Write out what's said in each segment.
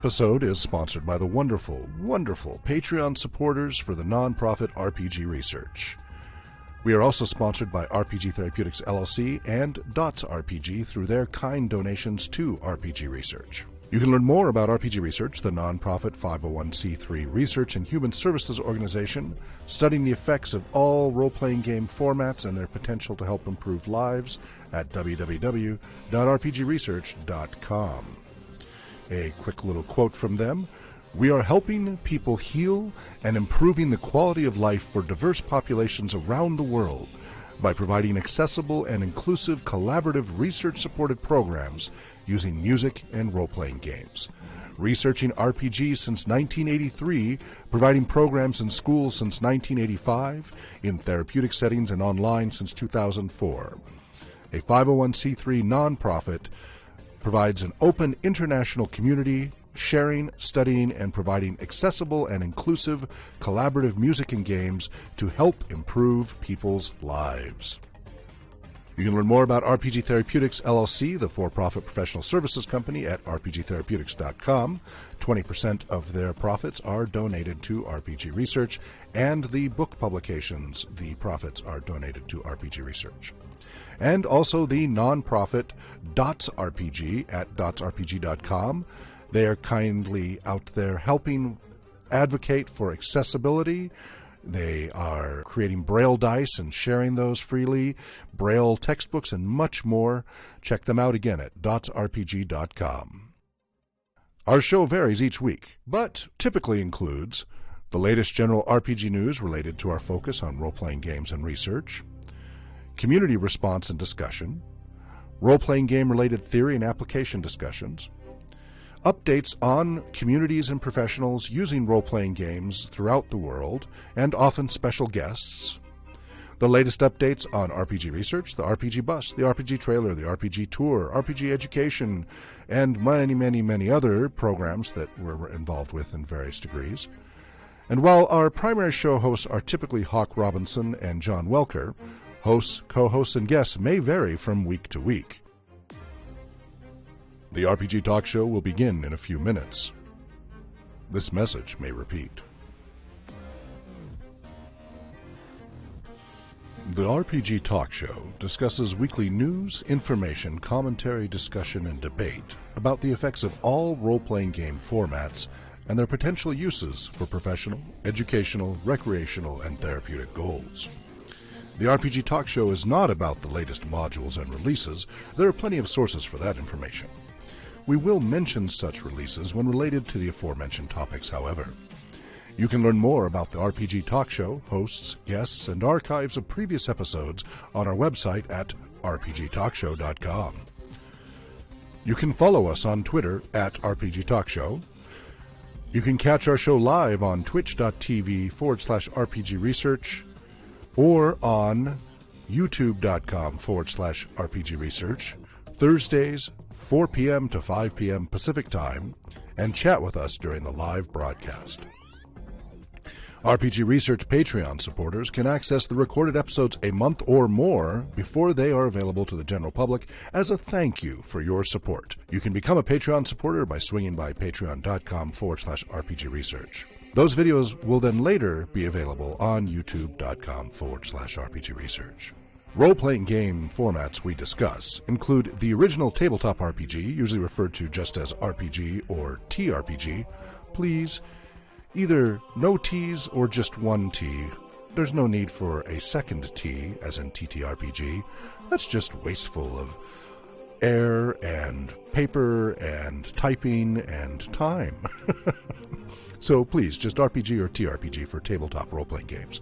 Episode is sponsored by the wonderful Patreon supporters for the nonprofit RPG Research. We are also sponsored by RPG Therapeutics LLC and Dots RPG through their kind donations to RPG Research. You can learn more about RPG Research, the nonprofit 501c3 research and human services organization, studying the effects of all role-playing game formats and their potential to help improve lives at www.rpgresearch.com. A quick little quote from them: "We are helping people heal and improving the quality of life for diverse populations around the world by providing accessible and inclusive collaborative research-supported programs using music and role-playing games. Researching RPGs since 1983, providing programs in schools since 1985, in therapeutic settings and online since 2004. A 501c3 nonprofit provides an open international community, sharing, studying, and providing accessible and inclusive collaborative music and games to help improve people's lives." You can learn more about RPG Therapeutics LLC, the for-profit professional services company, at rpgtherapeutics.com. 20% of their profits are donated to RPG Research, and the book publications, the profits are donated to RPG Research. And also the nonprofit Dots RPG at dotsrpg.com. They are kindly out there helping advocate for accessibility. They are creating Braille dice and sharing those freely, Braille textbooks, and much more. Check them out again at dotsrpg.com. Our show varies each week, but typically includes the latest general RPG news related to our focus on role-playing games and research, community response and discussion, role-playing game-related theory and application discussions, updates on communities and professionals using role-playing games throughout the world, and often special guests, the latest updates on RPG Research, the RPG Bus, the RPG Trailer, the RPG Tour, RPG Education, and many other programs that we're involved with in various degrees. And while our primary show hosts are typically Hawk Robinson and John Welker, hosts, co-hosts, and guests may vary from week to week. The RPG Talk Show will begin in a few minutes. This message may repeat. The RPG Talk Show discusses weekly news, information, commentary, discussion, and debate about the effects of all role-playing game formats and their potential uses for professional, educational, recreational, and therapeutic goals. The RPG Talk Show is not about the latest modules and releases. There are plenty of sources for that information. We will mention such releases when related to the aforementioned topics, however. You can learn more about the RPG Talk Show, hosts, guests, and archives of previous episodes on our website at rpgtalkshow.com. You can follow us on Twitter at RPG Talk Show. You can catch our show live on twitch.tv/RPG Research or on youtube.com/RPG Research, Thursdays, 4 p.m. to 5 p.m. Pacific Time, and chat with us during the live broadcast. RPG Research Patreon supporters can access the recorded episodes a month or more before they are available to the general public as a thank you for your support. You can become a Patreon supporter by swinging by patreon.com/RPG Research. Those videos will then later be available on youtube.com/RPG Research. Role-playing game formats we discuss include the original tabletop RPG, usually referred to just as RPG or TRPG. Please, either no T's or just one T. There's no need for a second T, as in TTRPG. That's just wasteful of air and paper and typing and time. So please, just RPG or TRPG for tabletop role-playing games.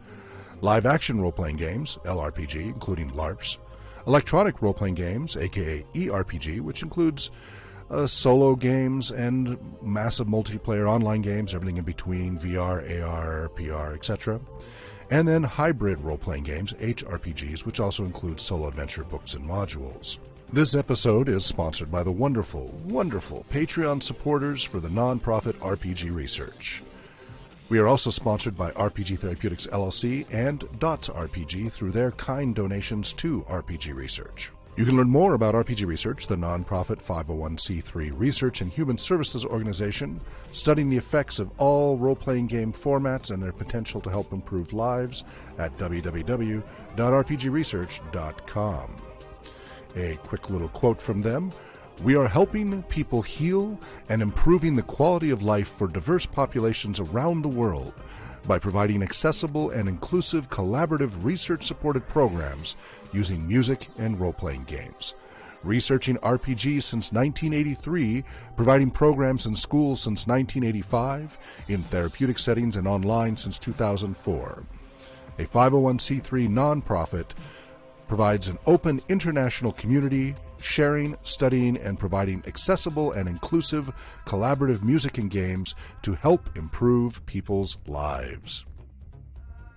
Live-action role-playing games, LRPG, including LARPs. Electronic role-playing games, aka ERPG, which includes solo games and massive multiplayer online games, everything in between, VR, AR, PR, etc. And then hybrid role-playing games, HRPGs, which also include solo adventure books and modules. This episode is sponsored by the wonderful Patreon supporters for the nonprofit RPG Research. We are also sponsored by RPG Therapeutics LLC and Dots RPG through their kind donations to RPG Research. You can learn more about RPG Research, the nonprofit 501c3 research and human services organization studying the effects of all role-playing game formats and their potential to help improve lives at www.rpgresearch.com. A quick little quote from them. We are helping people heal and improving the quality of life for diverse populations around the world by providing accessible and inclusive collaborative research-supported programs using music and role-playing games. Researching RPGs since 1983, providing programs in schools since 1985, in therapeutic settings and online since 2004. A 501c3 nonprofit provides an open international community, sharing, studying, and providing accessible and inclusive collaborative music and games to help improve people's lives.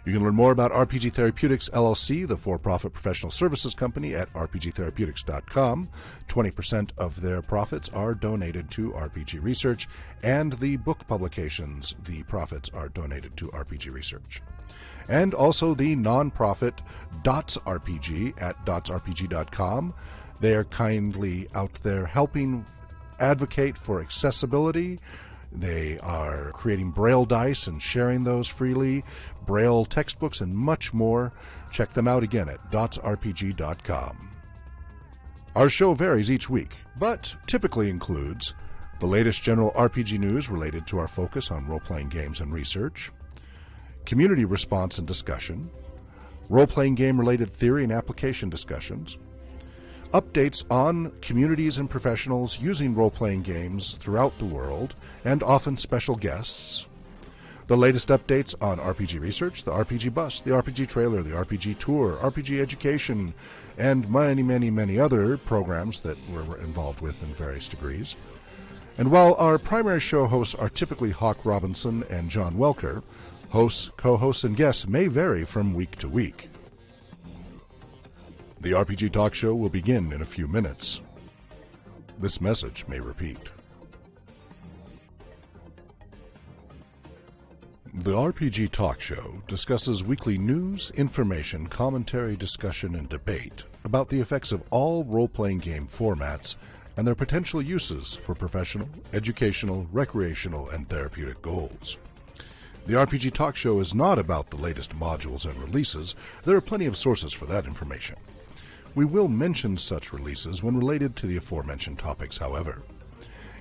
You can learn more about RPG Therapeutics, LLC, the for-profit professional services company, at rpgtherapeutics.com. 20% of their profits are donated to RPG Research, and the book publications, the profits are donated to RPG Research. And also the nonprofit Dots RPG at dotsrpg.com. They are kindly out there helping advocate for accessibility. They are creating Braille dice and sharing those freely, Braille textbooks, and much more. Check them out again at dotsrpg.com. Our show varies each week, but typically includes the latest general RPG news related to our focus on role-playing games and research, community response and discussion, role-playing game-related theory and application discussions, updates on communities and professionals using role-playing games throughout the world, and often special guests, the latest updates on RPG Research, the RPG Bus, the RPG Trailer, the RPG Tour, RPG Education, and many, many, many other programs that we're involved with in various degrees. And while our primary show hosts are typically Hawk Robinson and John Welker, hosts, co-hosts, and guests may vary from week to week. The RPG Talk Show will begin in a few minutes. This message may repeat. The RPG Talk Show discusses weekly news, information, commentary, discussion, and debate about the effects of all role-playing game formats and their potential uses for professional, educational, recreational, and therapeutic goals. The RPG Talk Show is not about the latest modules and releases. There are plenty of sources for that information. We will mention such releases when related to the aforementioned topics, however.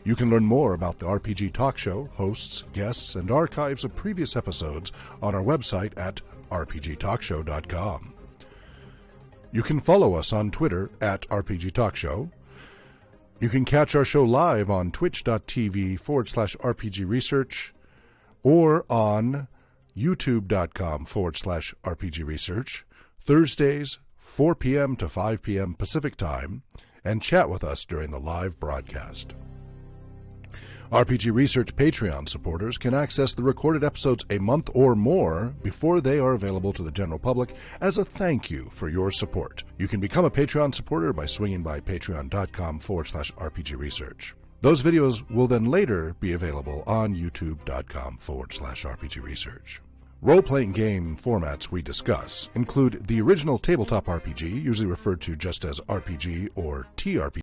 You can learn more about the RPG Talk Show, hosts, guests, and archives of previous episodes on our website at rpgtalkshow.com. You can follow us on Twitter at RPG Talk Show. You can catch our show live on twitch.tv/RPG Research or on youtube.com/RPG Research, Thursdays, 4 p.m. to 5 p.m. Pacific Time, and chat with us during the live broadcast. RPG Research Patreon supporters can access the recorded episodes a month or more before they are available to the general public as a thank you for your support. You can become a Patreon supporter by swinging by patreon.com/RPG Research. Those videos will then later be available on youtube.com/RPG Research. Role-playing game formats we discuss include the original tabletop RPG, usually referred to just as RPG or TRPG,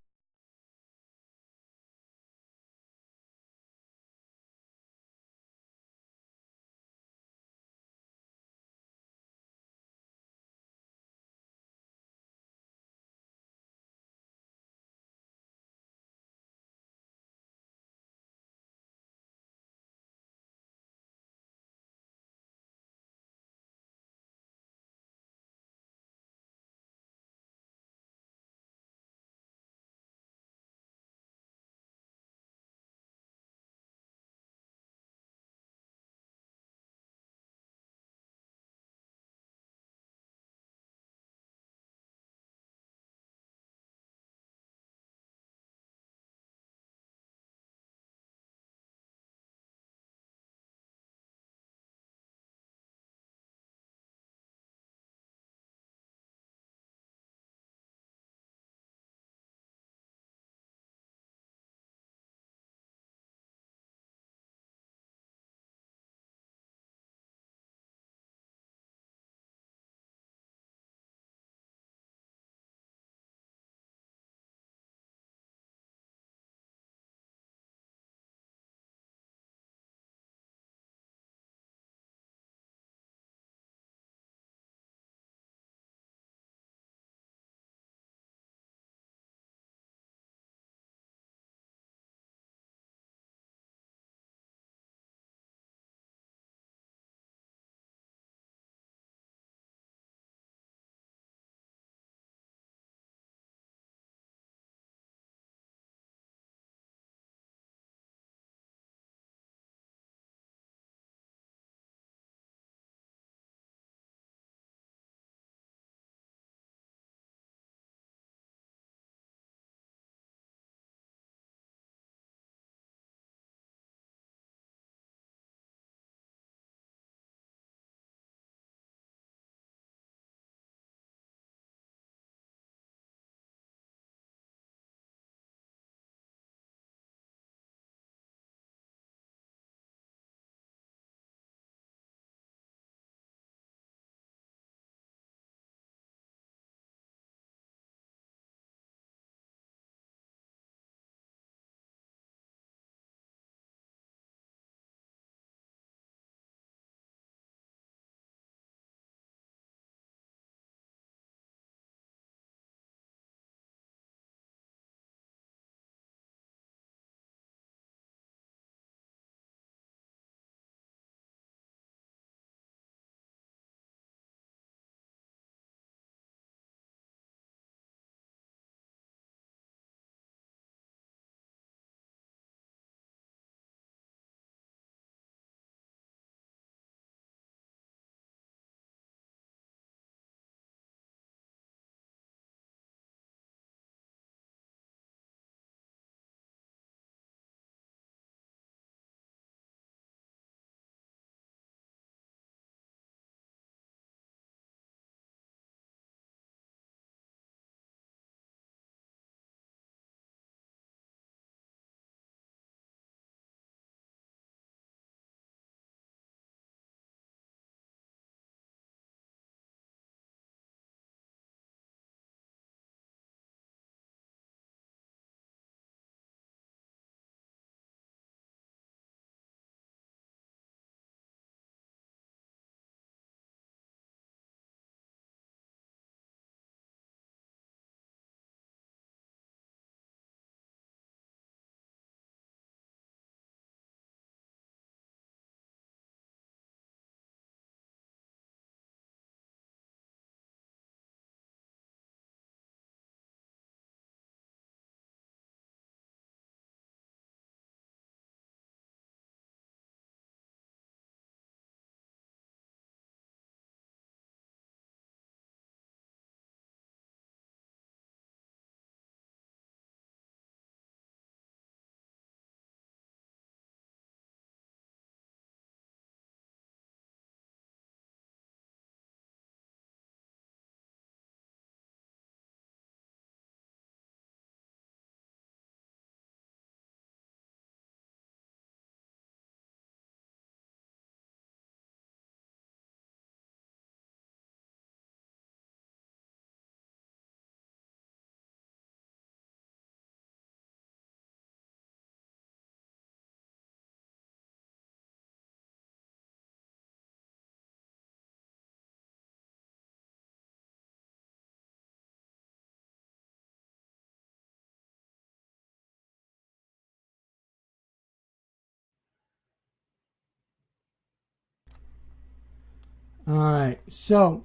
All right. So,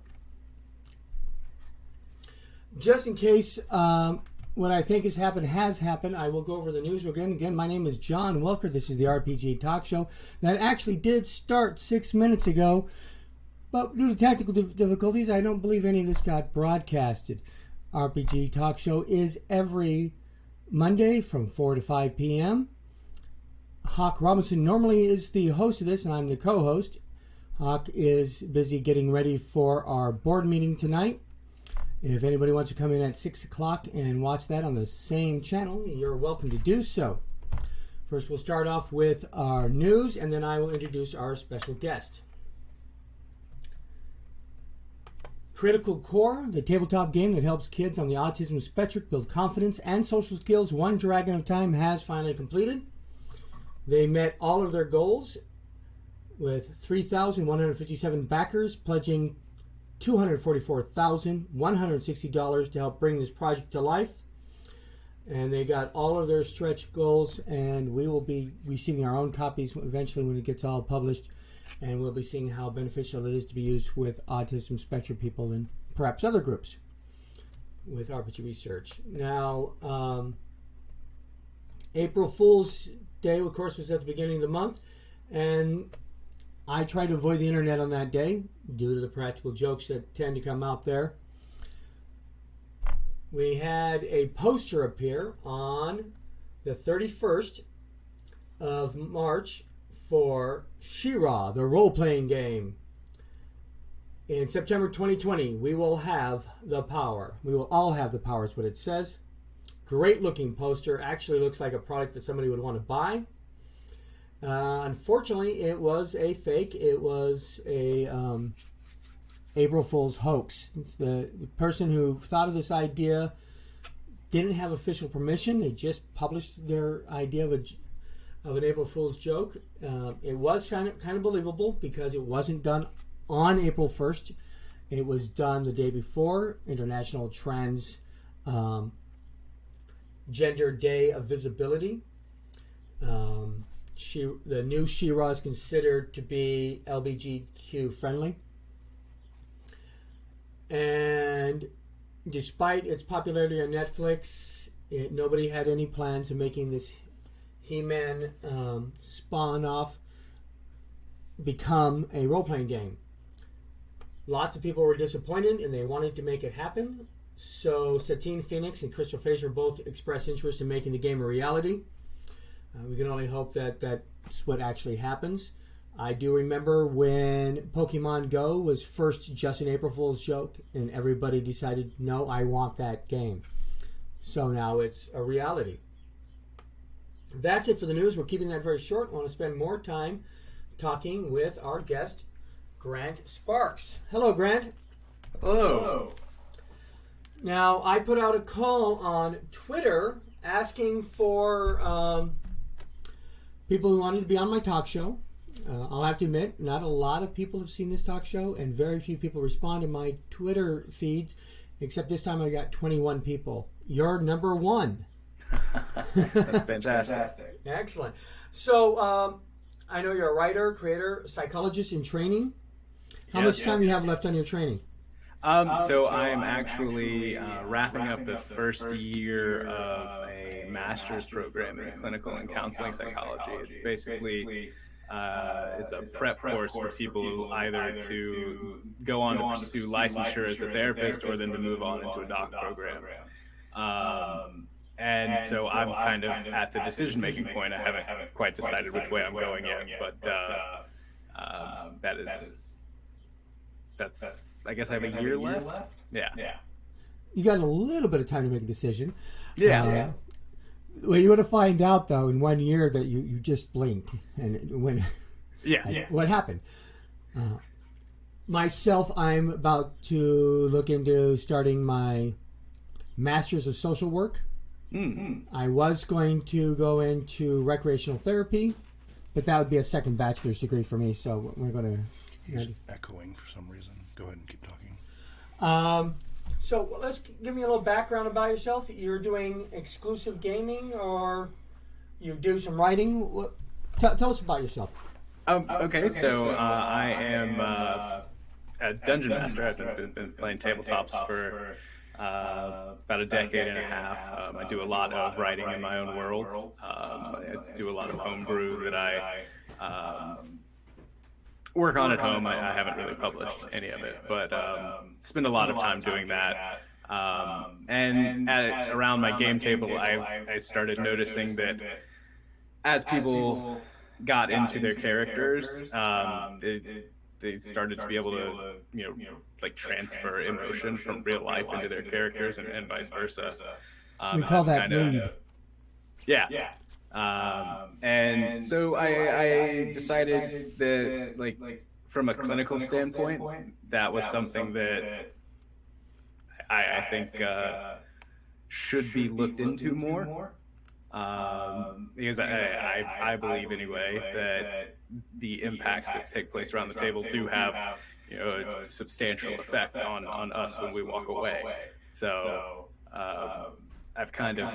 just in case what I think has happened, I will go over the news again. Again, my name is John Welker. This is the RPG Talk Show. That actually did start 6 minutes ago, but due to technical difficulties, I don't believe any of this got broadcasted. RPG Talk Show is every Monday from 4 to 5 p.m. Hawk Robinson normally is the host of this, and I'm the co-host. Hawk is busy getting ready for our board meeting tonight. If anybody wants to come in at 6 o'clock and watch that on the same channel, you're welcome to do so. First, we'll start off with our news, and then I will introduce our special guest. Critical Core, the tabletop game that helps kids on the autism spectrum build confidence and social skills one dragon at a time, has finally completed. They met all of their goals with 3,157 backers pledging $244,160 to help bring this project to life. And they got all of their stretch goals, and we will be receiving our own copies eventually when it gets all published. And we'll be seeing how beneficial it is to be used with autism spectrum people and perhaps other groups with RPG research. Now, April Fool's Day, of course, was at the beginning of the month, and I try to avoid the internet on that day due to the practical jokes that tend to come out there. We had a poster appear on the 31st of March for She-Ra, the role-playing game. In September 2020, we will have the power. We will all have the power, is what it says. Great looking poster. Actually looks like a product that somebody would want to buy. Unfortunately, it was a fake. It was a April Fool's hoax. It's the person who thought of this idea didn't have official permission. They just published their idea of an April Fool's joke. It was kind of believable because it wasn't done on April 1st. It was done the day before International Transgender Day of Visibility. The new She-Ra is considered to be LGBTQ friendly. And despite its popularity on Netflix, nobody had any plans of making this He-Man spawn-off become a role-playing game. Lots of people were disappointed, and they wanted to make it happen. So Satine Phoenix and Crystal Fraser both expressed interest in making the game a reality. We can only hope that that's what actually happens. I do remember when Pokemon Go was first just an April Fool's joke, and everybody decided, no, I want that game. So now it's a reality. That's it for the news. We're keeping that very short. I want to spend more time talking with our guest, Grant Sparks. Hello, Grant. Hello. Now, I put out a call on Twitter asking for people who wanted to be on my talk show. I'll have to admit, not a lot of people have seen this talk show, and very few people respond to my Twitter feeds, except this time I got 21 people. You're number one. That's fantastic. Excellent. So, I know you're a writer, creator, psychologist in training. How much time do you have left on your training? So I'm actually wrapping up the first year of a master's program in clinical and counseling psychology. It's basically it's a prep course for people who either to go on to pursue licensure as a therapist or then to move on into a doc program. And so I'm kind of at the decision-making point. I haven't quite decided which way I'm going yet, but that's I guess I have a year left. Yeah. You got a little bit of time to make a decision. Yeah. Well, you're going to find out, though, in 1 year that you just blinked. And when what happened? Myself, I'm about to look into starting my Master's of Social Work. Mm-hmm. I was going to go into recreational therapy, but that would be a second bachelor's degree for me, so we're going to... He's echoing for some reason. Go ahead and keep talking. So let's give me a little background about yourself. You're doing exclusive gaming, or you do some writing? Tell us about yourself. Okay, so I am a dungeon master. I've been playing tabletops for about a decade and a half. I do a lot of writing in my own worlds. I do a lot of homebrew that I work on at home. I haven't really published any of it, but spend a lot of time doing that. Around my game table, I started noticing that as people got into their characters, they started to be able to, like transfer emotion from real life into their characters and vice versa. We call that bleed. Yeah. And so I decided that, like, from a clinical standpoint, that was something that I think should be looked into more. Because I believe anyway that the impacts that take place around the table do have, a substantial effect on us when we walk away. So I've kind of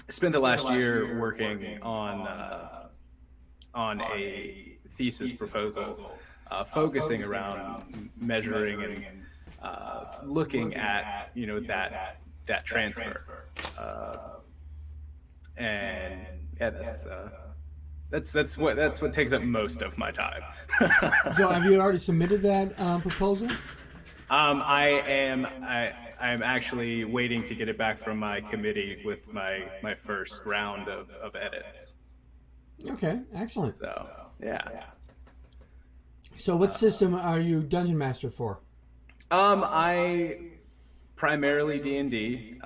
spent the last year working on a thesis proposal, focusing around measuring and looking at that transfer. And yeah, that's what takes up most of my time. So, have you already submitted that proposal? I'm actually waiting to get it back from my committee with my first round of edits. Okay, excellent. So yeah. So, what system are you dungeon master for? I primarily D&D.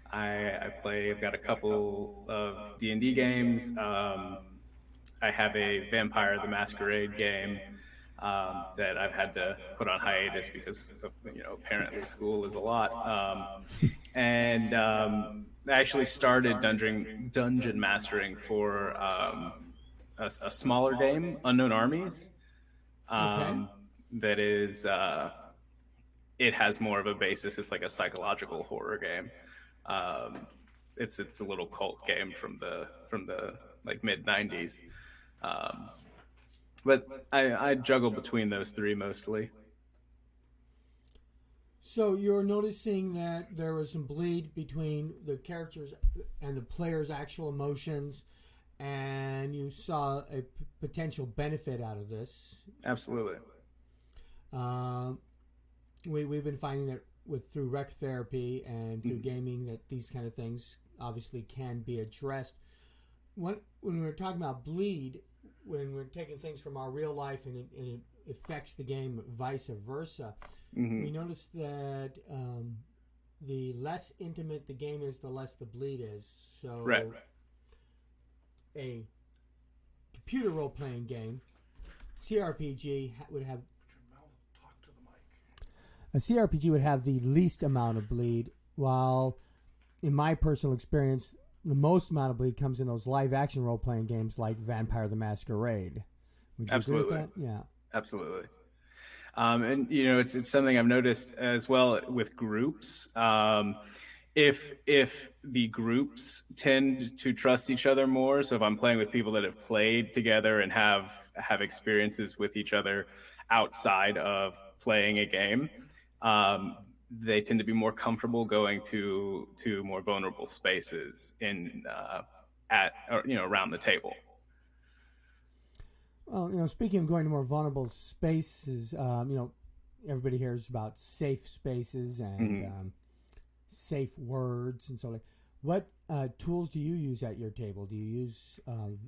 I play. I've got a couple of D&D games. I have a Vampire the Masquerade game that I've had to put on hiatus because of, apparently school is a lot. And I actually started dungeon mastering for a smaller game, Unknown Armies. That is, it has more of a basis. It's like a psychological horror game. It's a little cult game from the like mid 90s. But I juggle between those three mostly. So you're noticing that there was some bleed between the characters and the player's actual emotions, and you saw a potential benefit out of this. Absolutely. We've been finding that through rec therapy and through gaming that these kind of things obviously can be addressed. When we're talking about bleed, when we're taking things from our real life and it affects the game, vice versa, we notice that the less intimate the game is, the less the bleed is. So, right. A computer role-playing game, CRPG, would have a CRPG would have the least amount of bleed, while in my personal experience, the most amount of bleed comes in those live-action role-playing games like Vampire the Masquerade. Would you Absolutely. agree with that? Yeah. Absolutely. And it's something I've noticed as well with groups. If the groups tend to trust each other more, so if I'm playing with people that have played together and have experiences with each other outside of playing a game, they tend to be more comfortable going to more vulnerable spaces around the table. Well, speaking of going to more vulnerable spaces, everybody hears about safe spaces and safe words and so on. What tools do you use at your table? Do you use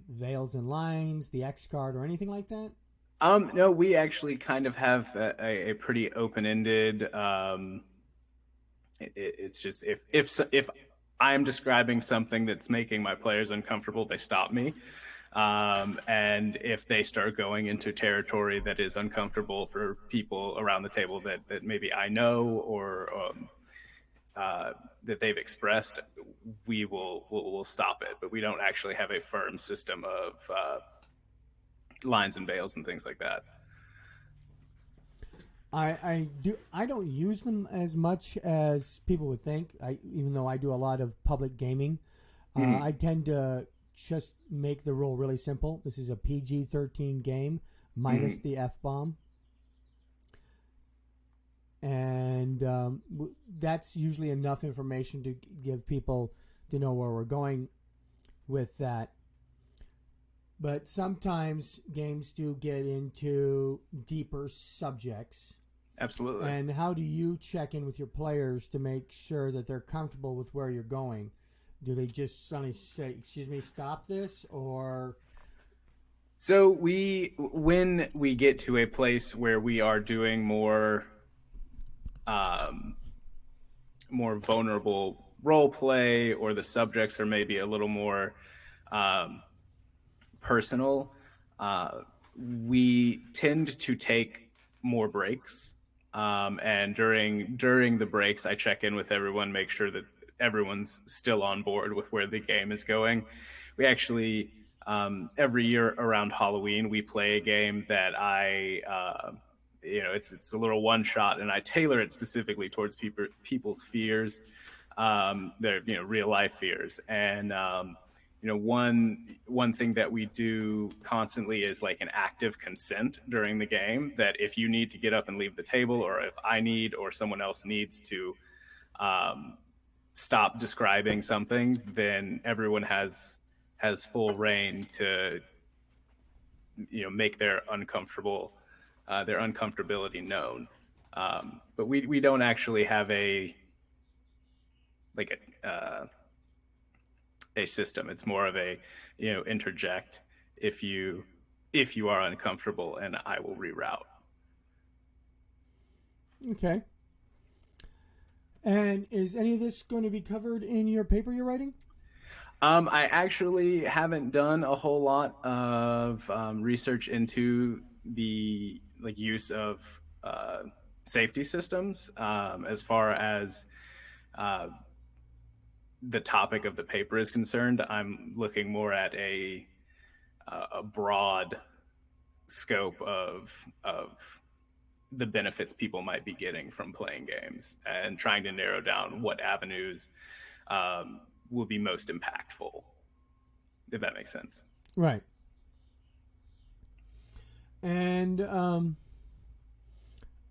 veils and lines, the X card, or anything like that? No, we actually kind of have a pretty open-ended. It's just if I'm describing something that's making my players uncomfortable, they stop me. And if they start going into territory that is uncomfortable for people around the table that maybe I know or that they've expressed, we'll stop it. But we don't actually have a firm system of lines and veils and things like that. I don't use them as much as people would think. Even though I do a lot of public gaming, I tend to just make the rule really simple. This is a PG-13 game minus the F-bomb. and that's usually enough information to give people to know where we're going with that. But sometimes games do get into deeper subjects. Absolutely. And how do you check in with your players to make sure that they're comfortable with where you're going? Do they just suddenly say, "Excuse me, stop this," or? So when we get to a place where we are doing um, more vulnerable role play, or the subjects are maybe a little more um, personal, we tend to take more breaks. And during the breaks, I check in with everyone, make sure that everyone's still on board with where the game is going. We actually every year around Halloween we play a game that it's a little one shot, and I tailor it specifically towards people's fears, their real life fears. And one thing that we do constantly is like an active consent during the game, that if you need to get up and leave the table, or if I need, or someone else needs to um, stop describing something, then everyone has full reign to make their uncomfortability known. But we don't actually have like a system. It's more of a interject if you are uncomfortable, and I will reroute. Okay. And is any of this going to be covered in your paper you're writing? I actually haven't done a whole lot of research into the use of safety systems, as far as uh, the topic of the paper is concerned. I'm looking more at a broad scope of the benefits people might be getting from playing games, and trying to narrow down what avenues will be most impactful, if that makes sense. Right. And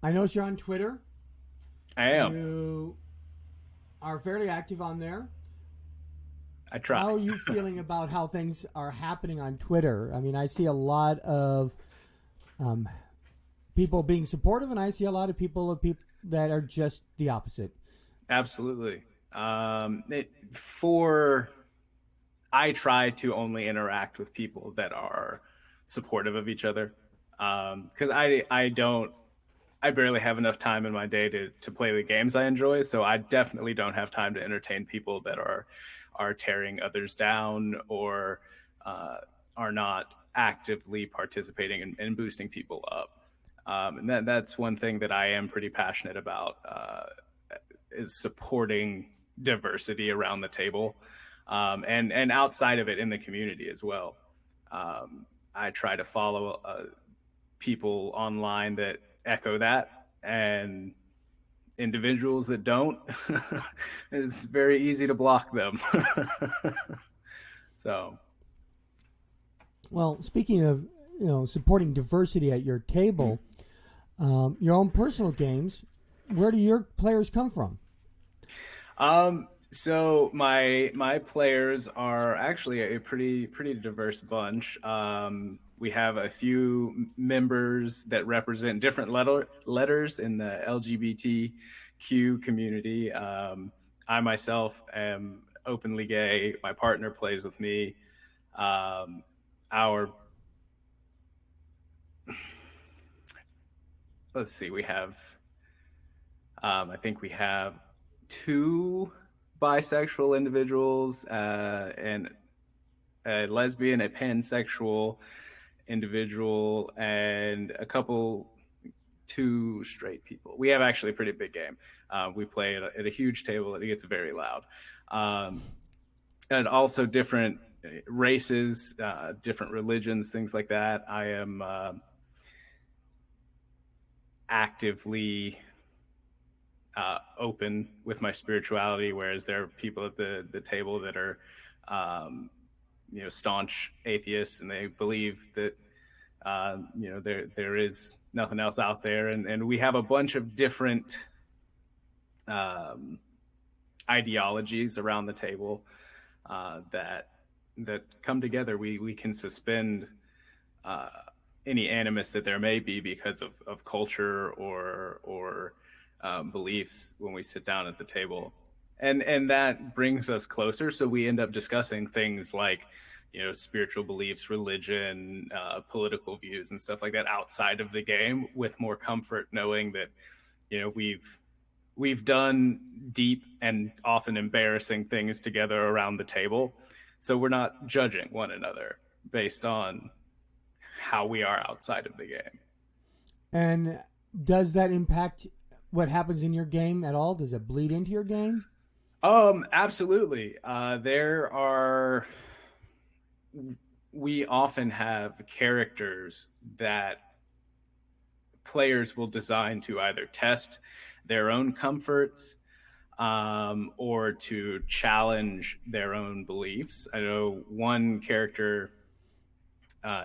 I notice you're on Twitter. I am. You are fairly active on there. I try. How are you feeling about how things are happening on Twitter? I mean, I see a lot of um, people being supportive, and I see a lot of people that are just the opposite. Absolutely. For I try to only interact with people that are supportive of each other, because I barely have enough time in my day to play the games I enjoy. So I definitely don't have time to entertain people that are tearing others down, or uh, are not actively participating in boosting people up. And that's one thing that I am pretty passionate about, is supporting diversity around the table, and outside of it in the community as well. I try to follow people online that echo that, and individuals that don't, it's very easy to block them. So Well, speaking of supporting diversity at your table, your own personal games, where do your players come from? so my players are actually a pretty diverse bunch. We have a few members that represent different letters in the LGBTQ community. I myself am openly gay. My partner plays with me. Um, our let's see, we have I think we have two bisexual individuals, and a lesbian, a pansexual individual, and two straight people. We have actually a pretty big game. We play at a huge table. It gets very loud, and also different races, different religions, things like that. I am actively open with my spirituality, whereas there are people at the table that are, staunch atheists, and they believe that There is nothing else out there, and we have a bunch of different um, ideologies around the table that come together. We can suspend uh, any animus that there may be because of culture or beliefs when we sit down at the table, and that brings us closer. So we end up discussing things like spiritual beliefs, religion, political views, and stuff like that outside of the game with more comfort, knowing that we've done deep and often embarrassing things together around the table. So we're not judging one another based on how we are outside of the game. And does that impact what happens in your game at all? Does it bleed into your game? Absolutely. We often have characters that players will design to either test their own comforts or to challenge their own beliefs. I know one character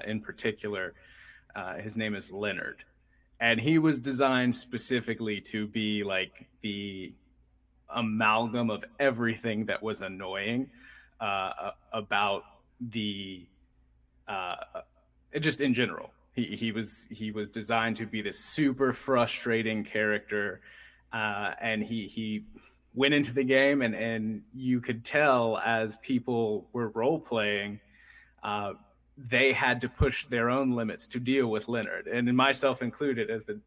in particular, his name is Leonard, and he was designed specifically to be like the amalgam of everything that was annoying about the uh, just in general. He was designed to be this super frustrating character, and he went into the game, and you could tell as people were role playing, uh, they had to push their own limits to deal with Leonard, and myself included as the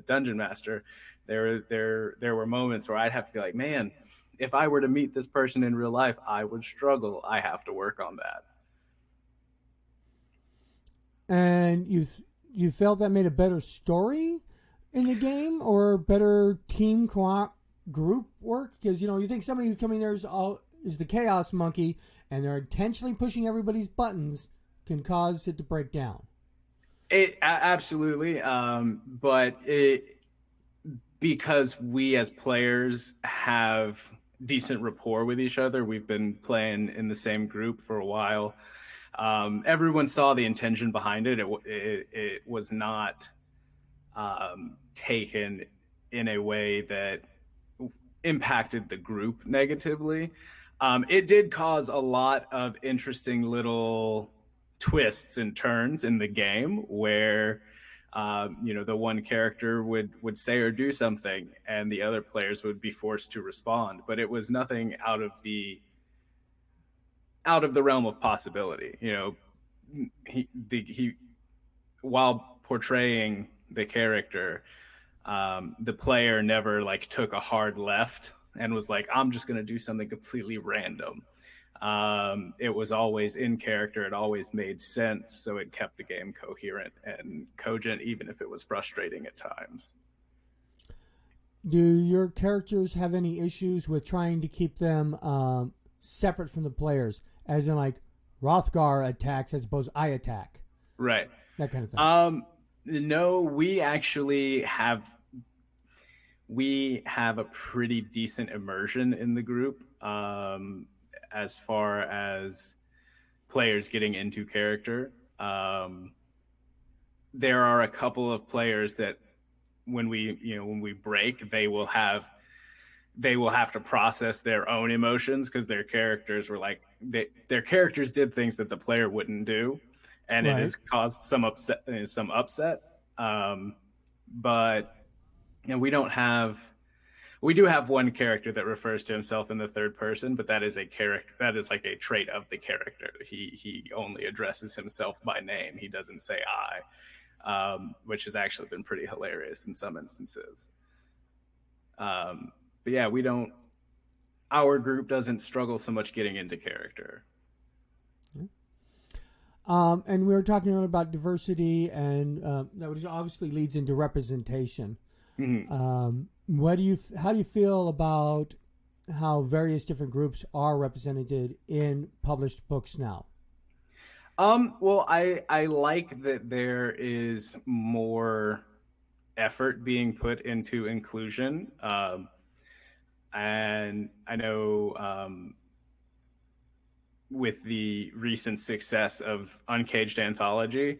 dungeon master. There were moments where I'd have to be like, man, if I were to meet this person in real life, I would struggle. I have to work on that. And you felt that made a better story in the game or better team co-op group work? Because you think somebody who coming there is the chaos monkey and they're intentionally pushing everybody's buttons can cause it to break down. Absolutely, but because we as players have decent rapport with each other, we've been playing in the same group for a while. Everyone saw the intention behind it. It was not taken in a way that impacted the group negatively. It did cause a lot of interesting little twists and turns in the game where the one character would say or do something and the other players would be forced to respond, but it was nothing out of the realm of possibility. He while portraying the character, the player never like took a hard left and was like, I'm just going to do something completely random. It was always in character. It always made sense. So it kept the game coherent and cogent, even if it was frustrating at times. Do your characters have any issues with trying to keep them separate from the players? As in, like, Rothgar attacks as opposed to I attack. Right. That kind of thing. No, we have a pretty decent immersion in the group, as far as players getting into character. There are a couple of players that when we break, they will have to process their own emotions because their characters were like their characters did things that the player wouldn't do, and it Right. has caused some upset. But we do have one character that refers to himself in the third person, but that is a character that is like a trait of the character. He only addresses himself by name. He doesn't say I, which has actually been pretty hilarious in some instances. But yeah, we don't. Our group doesn't struggle so much getting into character. And we were talking about diversity, and that obviously leads into representation. Mm-hmm. How do you feel about how various different groups are represented in published books now? Well, I like that there is more effort being put into inclusion. And I know, with the recent success of Uncaged Anthology,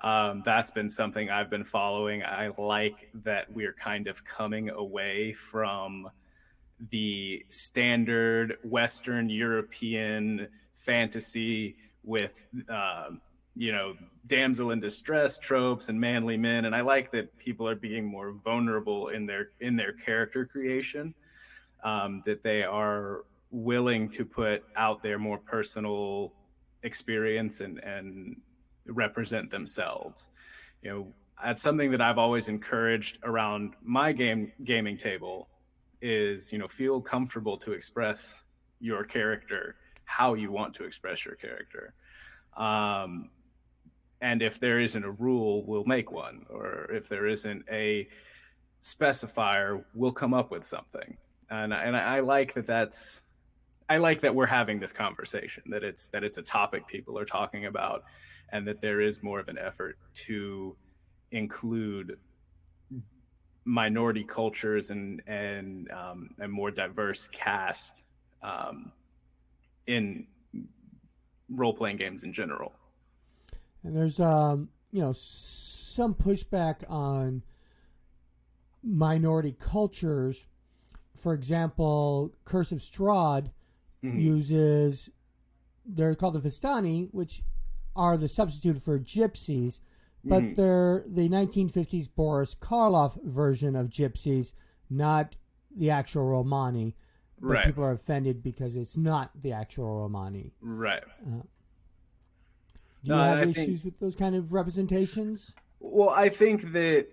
That's been something I've been following. I like that we're kind of coming away from the standard Western European fantasy with, you know, damsel in distress tropes and manly men. And I like that people are being more vulnerable in their character creation, that they are willing to put out their more personal experience and represent themselves. You know, that's something that I've always encouraged around my gaming table is, you know, feel comfortable to express your character how you want to express your character. Um, and if there isn't a rule, we'll make one, or if there isn't a specifier, we'll come up with something. And I like that I like that we're having this conversation, that it's a topic people are talking about, and that there is more of an effort to include minority cultures and a more diverse cast, um, in role playing games in general. And there's you know, some pushback on minority cultures. For example, Curse of Strahd uses, they're called the Vistani, which are the substitute for gypsies, but they're the 1950s Boris Karloff version of gypsies, not the actual Romani. But Right. people are offended because it's not the actual Romani. Right. Do you have issues with those kind of representations? Well, I think that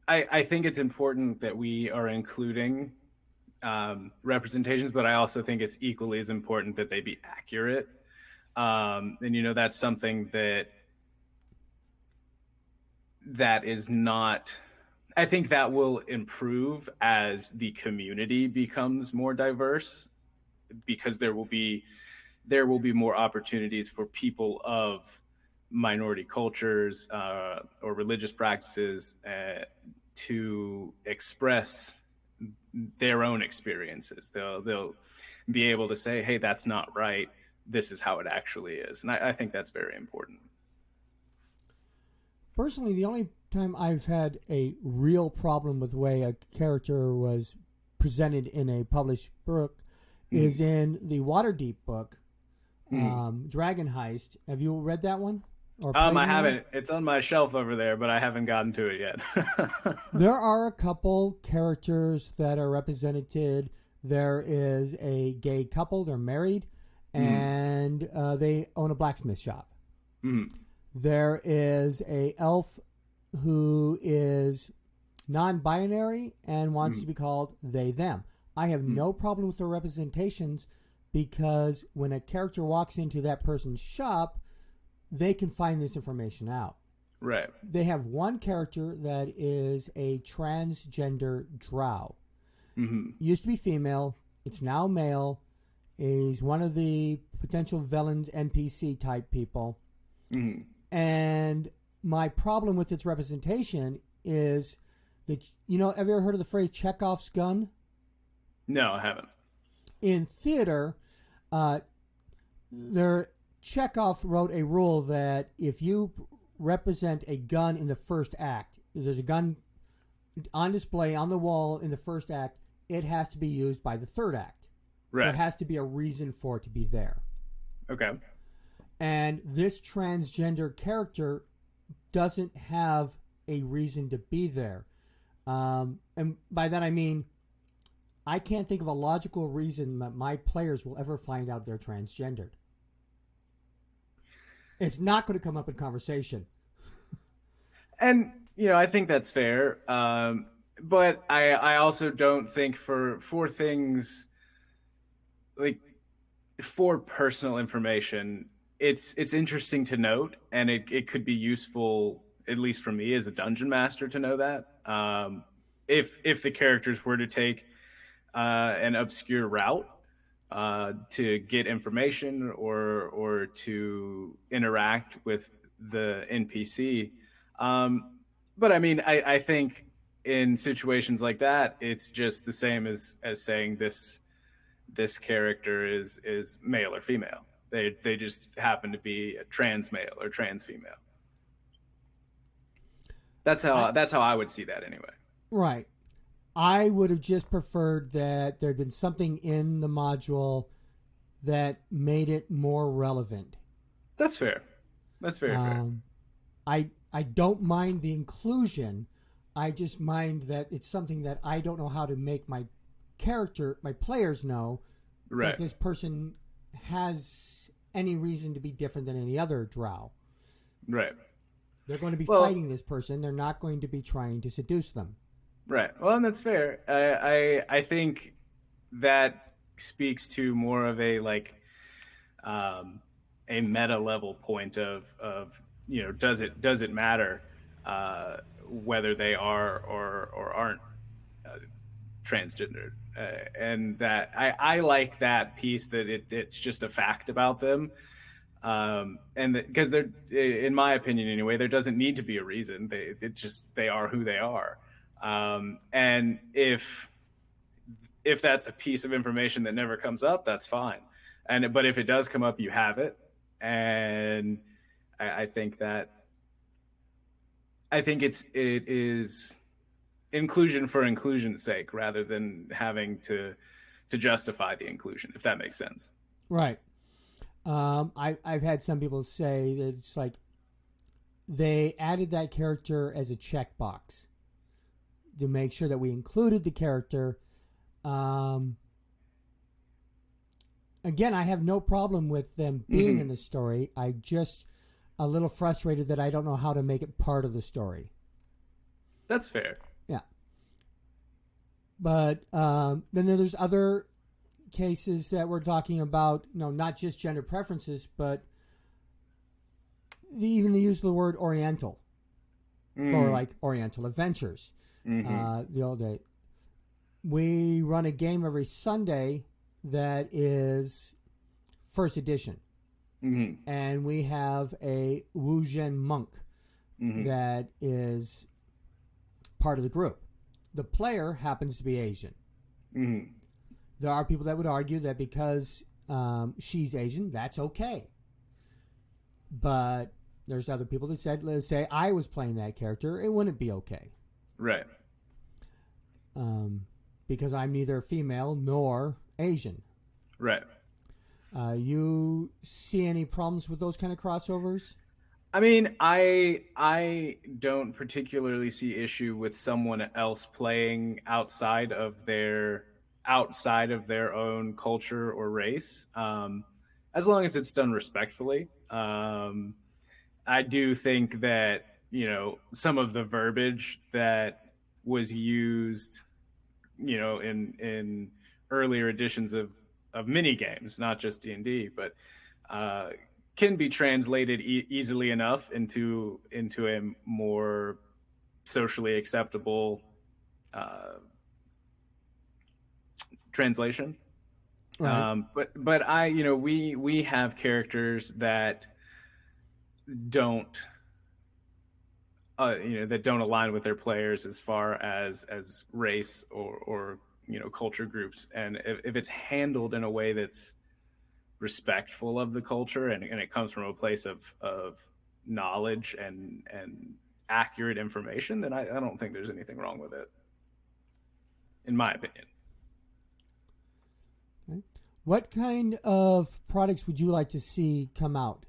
I think it's important that we are including, representations, but I also think it's equally as important that they be accurate. And you know, that's something that is not. I think that will improve as the community becomes more diverse, because there will be more opportunities for people of minority cultures, or religious practices, to express their own experiences. They'll be able to say, "Hey, that's not right. This is how it actually is," and I think that's very important. Personally, the only time I've had a real problem with the way a character was presented in a published book is in the Waterdeep book, Dragon Heist. Have you read that one? Or I haven't. It's on my shelf over there, but I haven't gotten to it yet. There are a couple characters that are represented. There is a gay couple. They're married, and they own a blacksmith shop. There is a elf who is non-binary and wants to be called they, them. I have no problem with the representations, because when a character walks into that person's shop, they can find this information out. Right. They have one character that is a transgender drow. Used to be female. It's now male. He's one of the potential villains, NPC type people. And my problem with its representation is that, you know, have you ever heard of the phrase Chekhov's gun? No, I haven't. In theater, Chekhov wrote a rule that if you represent a gun in the first act, if there's a gun on display on the wall in the first act, it has to be used by the third act. Right. There has to be a reason for it to be there. Okay. And this transgender character doesn't have a reason to be there. And by that I mean, I can't think of a logical reason that my players will ever find out they're transgendered. It's not going to come up in conversation. And, you know, I think that's fair. But I also don't think for things like, for personal information, it's interesting to note, and it could be useful, at least for me as a dungeon master, to know that. If the characters were to take an obscure route to get information, or to interact with the NPC. But I mean, I think in situations like that, it's just the same as saying this character is male or female. They just happen to be a trans male or trans female. I That's how I would see that anyway. right. I would have just preferred that there'd been something in the module that made it more relevant. That's fair. That's very fair. Um, I don't mind the inclusion. I just mind that it's something that I don't know how to make my players know that Right. this person has any reason to be different than any other drow. Right. They're going to be Well, fighting this person. They're not going to be trying to seduce them. right. Well, and that's fair. I think that speaks to more of um, a meta level point of does it matter whether they are or aren't uh, transgendered, and that I like that piece that it's just a fact about them, and because they're, in my opinion anyway, there doesn't need to be a reason. They are who they are, and if that's a piece of information that never comes up, that's fine. And but if it does come up, you have it, and I think that it is inclusion for inclusion's sake rather than having to justify the inclusion, if that makes sense. Right. I've had some people say that it's like they added that character as a checkbox to make sure that we included the character. Um, Again, I have no problem with them being Mm-hmm. in the story. I just a little frustrated that I don't know how to make it part of the story. That's fair. Yeah, but then there's other cases that we're talking about. No, not just gender preferences, but even the use of the word Oriental for Mm. like Oriental Adventures. Mm-hmm. The old day, we run a game every Sunday that is first edition, Mm-hmm. and we have a Wuzhen monk Mm-hmm. that is part of the group. The player happens to be Asian. Mm-hmm. There are people that would argue that because she's Asian, that's okay. But there's other people that said, let's say I was playing that character, it wouldn't be okay. Right. Um, because I'm neither female nor Asian. Right. You see any problems with those kind of crossovers? I mean, I don't particularly see issue with someone else playing outside of their own culture or race, as long as it's done respectfully. I do think that some of the verbiage that was used, in earlier editions of mini games, not just D&D, but uh, can be translated easily enough into a more socially acceptable uh, translation. Right. But we have characters that don't that don't align with their players as far as race or culture groups, and if it's handled in a way that's respectful of the culture, and it comes from a place of knowledge and accurate information, then I don't think there's anything wrong with it, in my opinion. Okay. What kind of products would you like to see come out?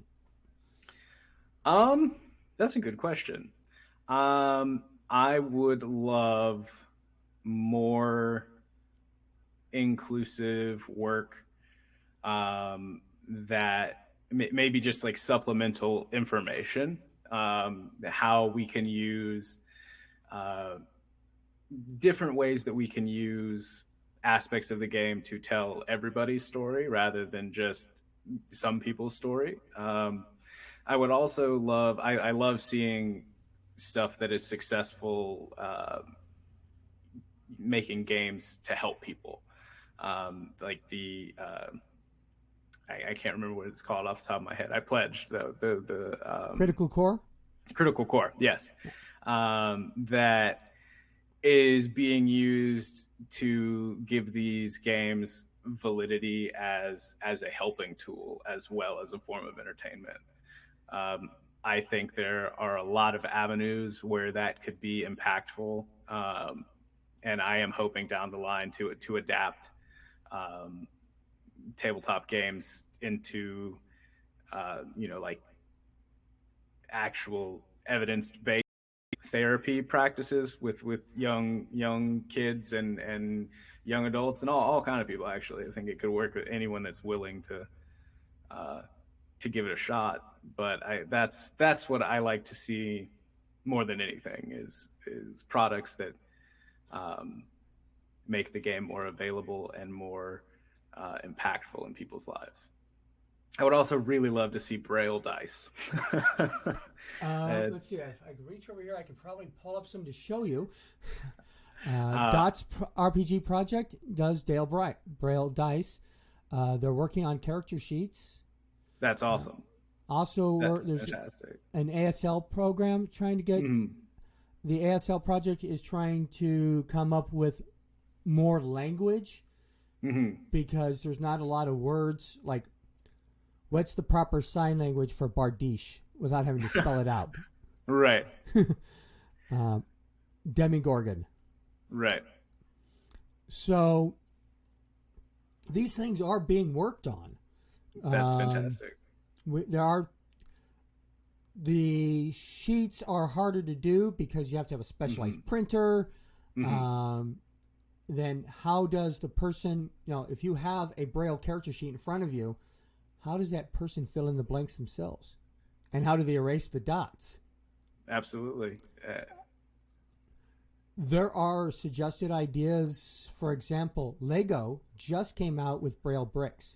Um, that's a good question. I would love more inclusive work, that maybe just like supplemental information, how we can use uh, different ways that we can use aspects of the game to tell everybody's story rather than just some people's story. I would also I love seeing stuff that is successful, making games to help people. Like I can't remember what it's called off the top of my head. I pledged the Critical Core? Critical Core, yes, that is being used to give these games validity as a helping tool as well as a form of entertainment. Um, I think there are a lot of avenues where that could be impactful. And I am hoping down the line to adapt um, tabletop games into like actual evidence-based therapy practices with young kids and young adults and all kind of people. Actually, I think it could work with anyone that's willing uh, to give it a shot. But that's what I like to see more than anything is products that um, make the game more available and more impactful in people's lives. I would also really love to see Braille dice. Let's see. If I could reach over here, I could probably pull up some to show you. uh, Dots RPG Project does Braille dice. They're working on character sheets. that's awesome. Also, That's there's fantastic. an ASL program trying to get. Mm-hmm. The ASL project is trying to come up with more language Mm-hmm. because there's not a lot of words. Like, what's the proper sign language for Bardiche without having to spell it out? Right. Demigorgon. Right. So these things are being worked on. That's fantastic. The sheets are harder to do because you have to have a specialized printer. Mm-hmm. Then how does the person, if you have a Braille character sheet in front of you, how does that person fill in the blanks themselves? And how do they erase the dots? Absolutely. There are suggested ideas. For example, Lego just came out with Braille bricks.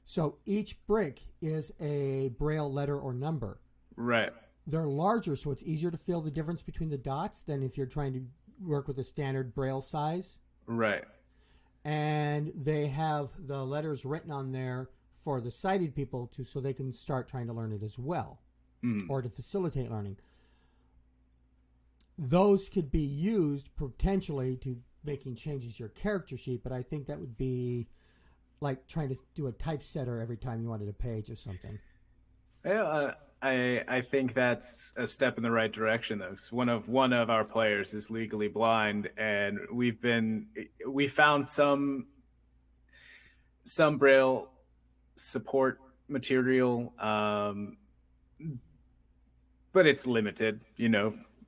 So each brick is a Braille letter or number. Right. They're larger, so it's easier to feel the difference between the dots than if you're trying to work with a standard Braille size. Right. And they have the letters written on there for the sighted people so they can start trying to learn it as well, or to facilitate learning. Those could be used potentially to making changes to your character sheet, but I think that would be like trying to do a typesetter every time you wanted a page of something. Yeah, I think that's a step in the right direction, though. 'Cause one of our players is legally blind, and we found some Braille support material, but it's limited,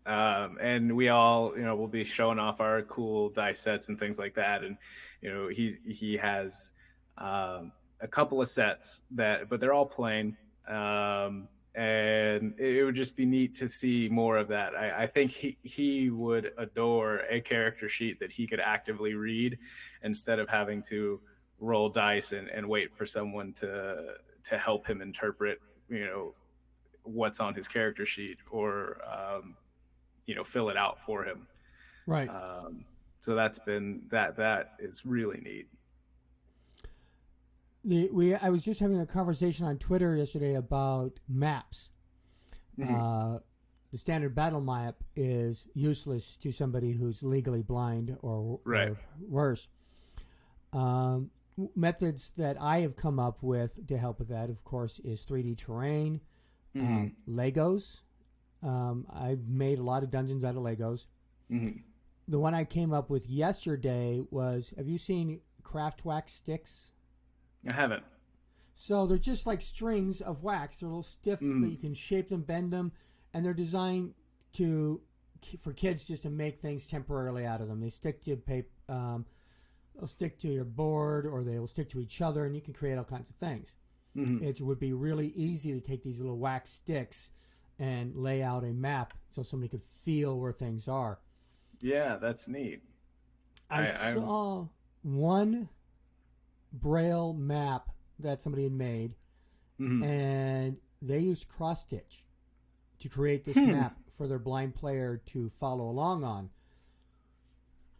and we all, will be showing off our cool dice sets and things like that. And, he has a couple of sets but they're all plain. And it would just be neat to see more of that. I think he would adore a character sheet that he could actively read instead of having to roll dice and wait for someone to help him interpret, what's on his character sheet or fill it out for him. Right. So that is really neat. I was just having a conversation on Twitter yesterday about maps. The standard battle map is useless to somebody who's legally blind or worse. Methods that I have come up with to help with that, of course, is 3D terrain, Legos. I've made a lot of dungeons out of Legos. The one I came up with yesterday was, have you seen craft wax sticks? I haven't. So they're just like strings of wax. They're a little stiff, but you can shape them, bend them, and they're designed for kids just to make things temporarily out of them. They stick to paper, they'll stick to your board, or they will stick to each other, and you can create all kinds of things. It would be really easy to take these little wax sticks and lay out a map so somebody could feel where things are. Yeah, that's neat. I saw one Braille map that somebody had made, and they used cross stitch to create this map for their blind player to follow along on.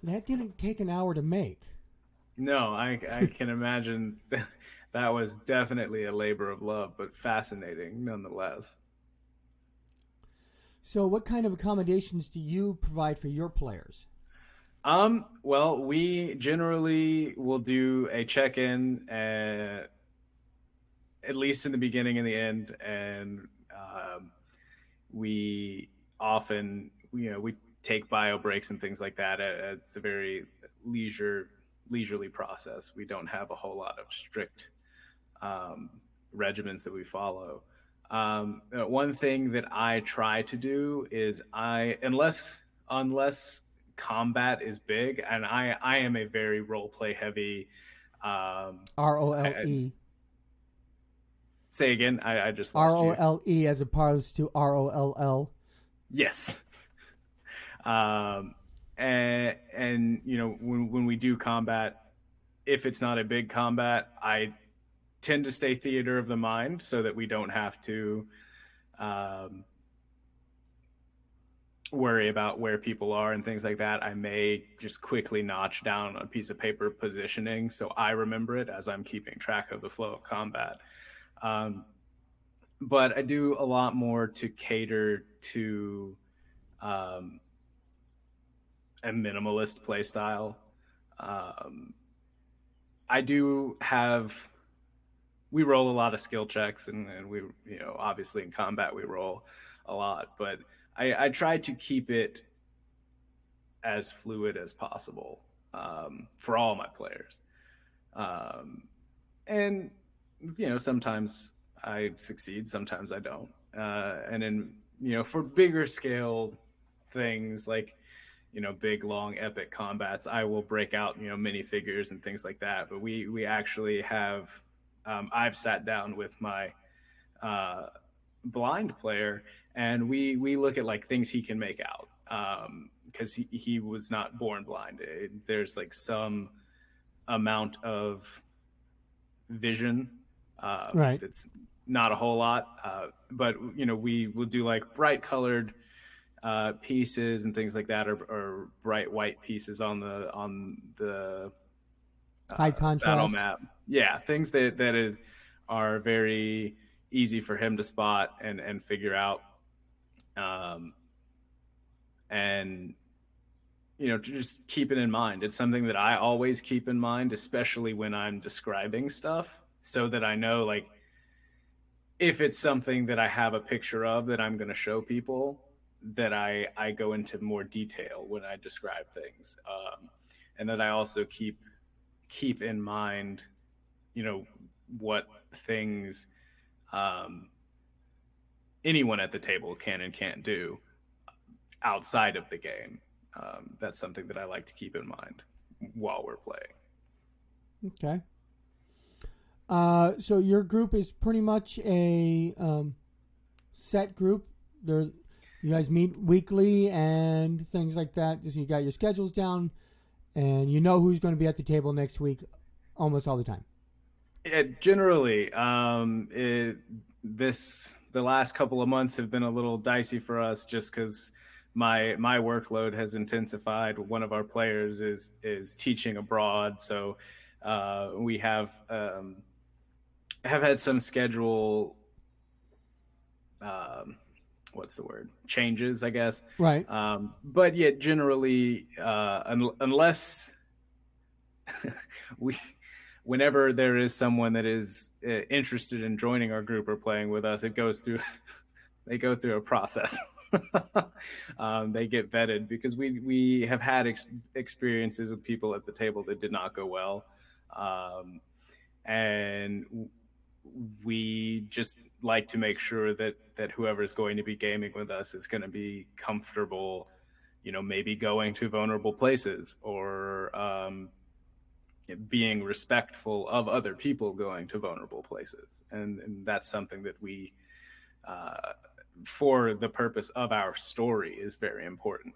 That didn't take an hour to make. No, I can imagine that was definitely a labor of love, but fascinating nonetheless. So what kind of accommodations do you provide for your players? Well, we generally will do a check-in at least in the beginning and the end, and We often, we take bio breaks and things like that. It's a very leisurely process. We don't have a whole lot of strict um, regimens that we follow. One thing that I try to do is unless combat is big, and I am a very role play heavy. ROLE. Say again. I just lost you. ROLE as opposed to ROLL. Yes. um, and when we do combat, if it's not a big combat, I tend to stay theater of the mind so that we don't have to um, worry about where people are and things like that. I may just quickly notch down on a piece of paper positioning so I remember it as I'm keeping track of the flow of combat. But I do a lot more to cater to um, a minimalist play style. Um, I do have we roll a lot of skill checks, and we obviously in combat we roll a lot, but I try to keep it as fluid as possible for all my players. Um, and sometimes I succeed, sometimes I don't. And then for bigger scale things like big long epic combats, I will break out minifigures and things like that. But we actually have I've sat down with my uh, blind player, and we look at like things he can make out, because he was not born blind. There's like some amount of vision Right. that's not a whole lot, but we will do like bright colored pieces and things like that, or bright white pieces on the High battle contrast. map. Yeah, things that are very easy for him to spot and figure out. Um, and just keep it in mind. It's something that I always keep in mind, especially when I'm describing stuff, so that I know like if it's something that I have a picture of that I'm going to show people, that I go into more detail when I describe things, and that I also keep in mind, what things um, anyone at the table can and can't do outside of the game. That's something that I like to keep in mind while we're playing. Okay. So your group is pretty much a set group. You guys meet weekly and things like that. So you got your schedules down, and you know who's going to be at the table next week, almost all the time. Generally, the last couple of months have been a little dicey for us, just because my workload has intensified. One of our players is teaching abroad, so we have had some schedule, um, what's the word, changes, I guess. Right. But yet generally, unless we whenever there is someone that is interested in joining our group or playing with us, it goes through they go through a process. They get vetted, because we have had experiences with people at the table that did not go well, and we just like to make sure that whoever is going to be gaming with us is going to be comfortable, maybe going to vulnerable places, or being respectful of other people going to vulnerable places. And that's something that we, for the purpose of our story, is very important.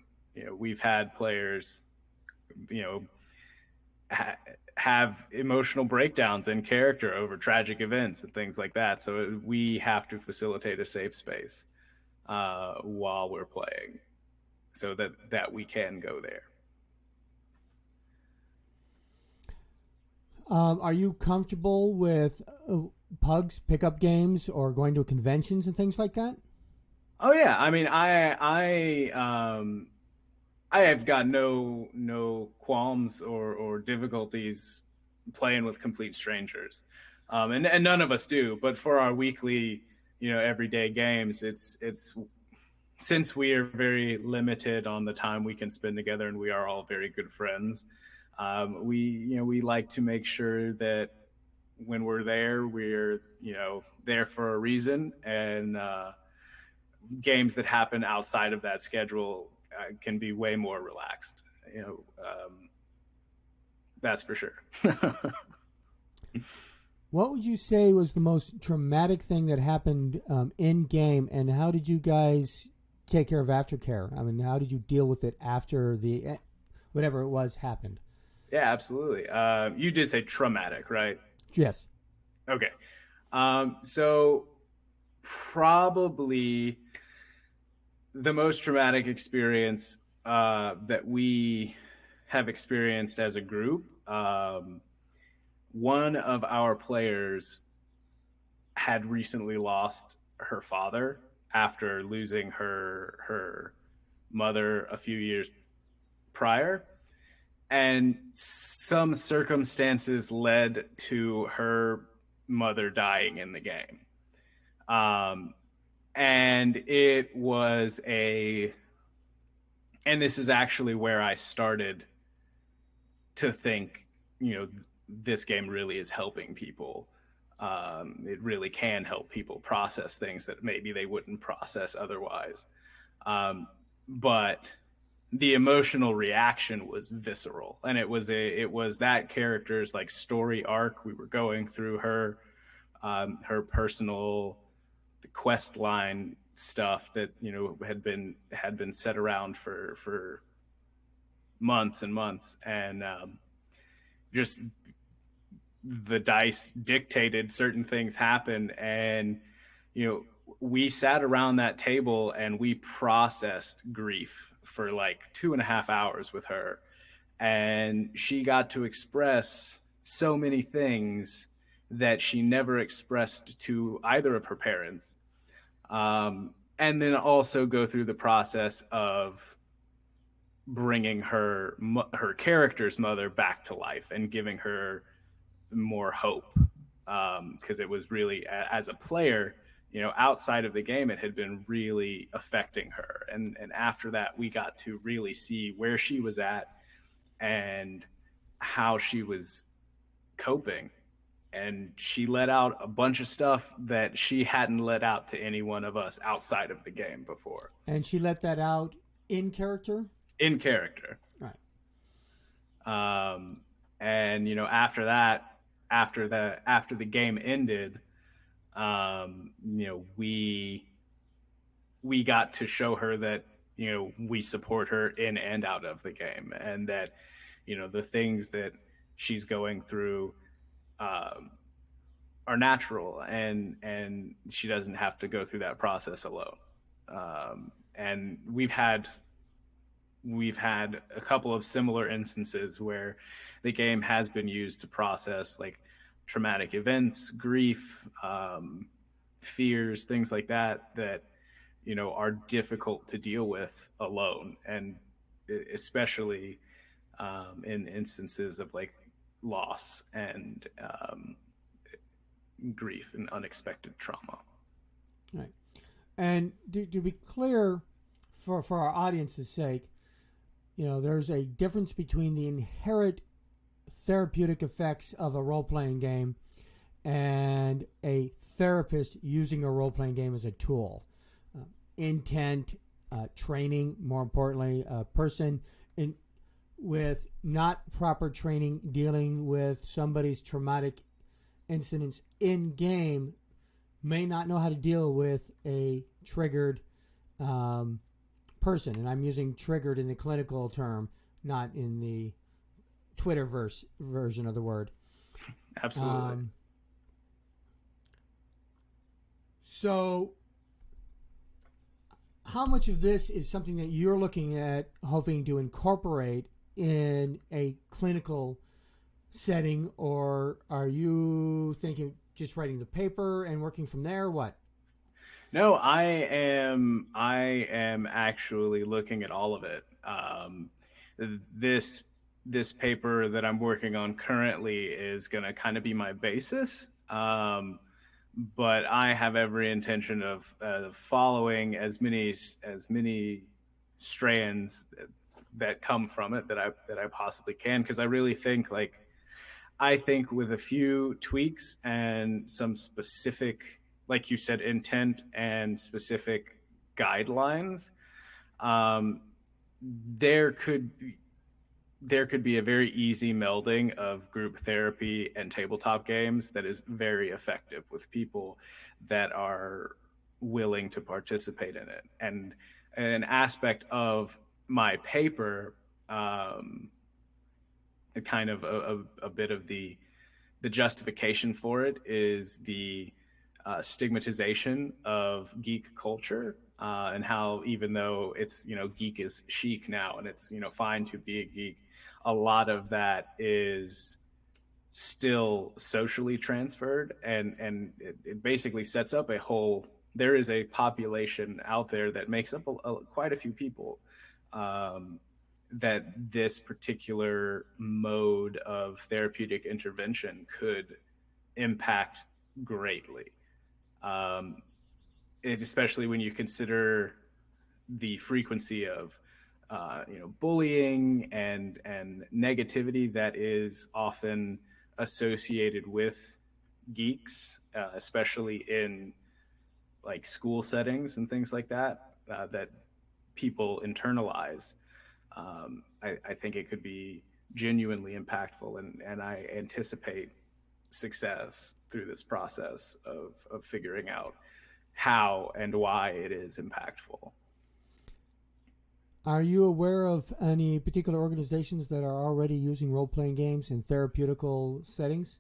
We've had players, you know, have emotional breakdowns in character over tragic events and things like that. So we have to facilitate a safe space while we're playing, so that we can go there. Are you comfortable with pugs, pickup games, or going to conventions and things like that? Oh yeah, I mean, I have got no qualms or difficulties playing with complete strangers, and none of us do. But for our weekly everyday games, it's since we are very limited on the time we can spend together, and we are all very good friends. We like to make sure that when we're there, we're there for a reason, and games that happen outside of that schedule can be way more relaxed. That's for sure. What would you say was the most traumatic thing that happened in game, and how did you guys take care of aftercare? I mean, how did you deal with it after the whatever it was happened? Yeah, absolutely. You did say traumatic, right? Yes. Okay. So probably the most traumatic experience that we have experienced as a group. One of our players had recently lost her father after losing her mother a few years prior, and some circumstances led to her mother dying in the game. Um, and it was and this is actually where I started to think, this game really is helping people. It really can help people process things that maybe they wouldn't process otherwise. Um, but the emotional reaction was visceral, and it was that character's like story arc. We were going through her personal quest line stuff that had been set around for months and months, and just the dice dictated certain things happen, and we sat around that table and we processed grief for like 2.5 hours with her, and she got to express so many things that she never expressed to either of her parents, and then also go through the process of bringing her character's mother back to life and giving her more hope, because it was really, as a player, outside of the game, it had been really affecting her, and after that we got to really see where she was at and how she was coping, and she let out a bunch of stuff that she hadn't let out to any one of us outside of the game before. And she let that out in character? In character. Right. And after that, after the game ended, we got to show her that we support her in and out of the game, and that the things that she's going through um, are natural, and she doesn't have to go through that process alone. And we've had a couple of similar instances where the game has been used to process like traumatic events, grief, fears, things like that are difficult to deal with alone, and especially in instances of like loss and grief and unexpected trauma. Right. And to be clear, for our audience's sake, there's a difference between the inherent therapeutic effects of a role playing game and a therapist using a role playing game as a tool. Intent, training, more importantly, a person with not proper training dealing with somebody's traumatic incidents in game may not know how to deal with a triggered person. And I'm using triggered in the clinical term, not in the Twitterverse version of the word. Absolutely. So how much of this is something that you're looking at hoping to incorporate in a clinical setting, or are you thinking just writing the paper and working from there? What? No, I am actually looking at all of it. This paper that I'm working on currently is going to kind of be my basis. but I have every intention of following as many strands that come from it that I possibly can, because I really think, like, I think with a few tweaks and some specific, like you said, intent and specific guidelines, um, there could be, there could be a very easy melding of group therapy and tabletop games that is very effective with people that are willing to participate in it. And an aspect of my paper, um, kind of a bit of the justification for it is the stigmatization of geek culture, and how, even though it's, geek is chic now and it's, fine to be a geek, a lot of that is still socially transferred, and it basically sets up a whole, there is a population out there that makes up quite a few people, um, that this particular mode of therapeutic intervention could impact greatly. Um, especially when you consider the frequency of bullying and negativity that is often associated with geeks, especially in like school settings and things like that, that people internalize. I think it could be genuinely impactful, and I anticipate success through this process of figuring out how and why it is impactful. Are you aware of any particular organizations that are already using role playing games in therapeutical settings?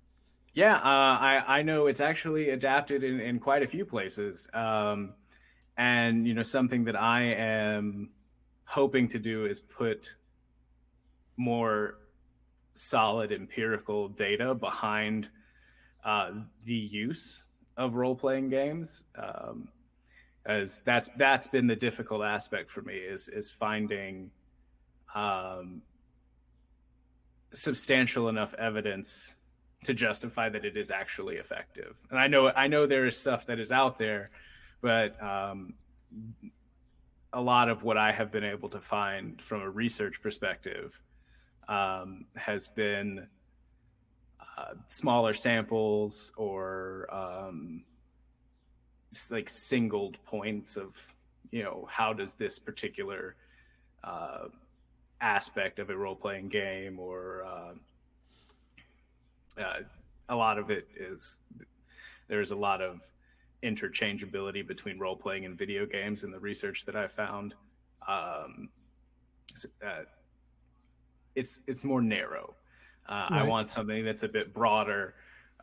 Yeah, I know it's actually adapted in quite a few places. And something that I am hoping to do is put more solid empirical data behind the use of role playing games, as that's been the difficult aspect for me, is finding um, substantial enough evidence to justify that it is actually effective. And I know there is stuff that is out there, but a lot of what I have been able to find from a research perspective has been smaller samples, or like singled points of, how does this particular uh, aspect of a role playing game, or uh, a lot of it is, there's a lot of interchangeability between role playing and video games in the research that I found. Um, uh, it's more narrow. I Right. want something that's a bit broader,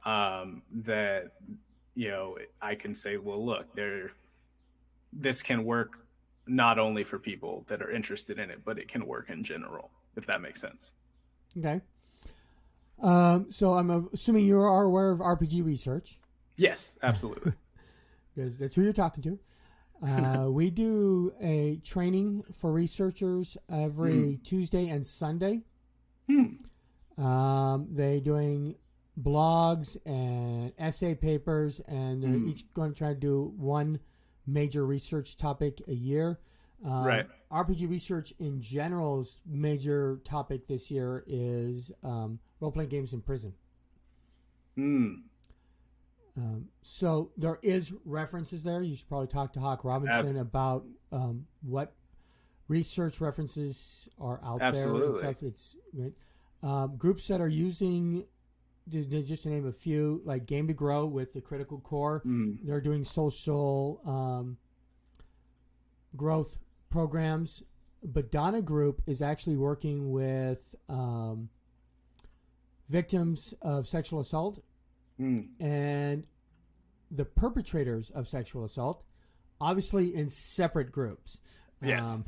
that I can say, well, look, this can work not only for people that are interested in it, but it can work in general, if that makes sense. Okay. So I'm assuming you are aware of RPG research Yes, absolutely. because that's who you're talking to. We do a training for researchers every Tuesday and Sunday. They're doing blogs and essay papers, and they're each going to try to do one major research topic a year. Right. RPG research in general's major topic this year is role-playing games in prison. So there is references there. You should probably talk to Hawk Robinson about what research references are out there and stuff. It's great. Groups that are using, just to name a few, like Game to Grow with the Critical Core, they're doing social growth programs. Badana Group is actually working with victims of sexual assault and the perpetrators of sexual assault, obviously in separate groups. Yes.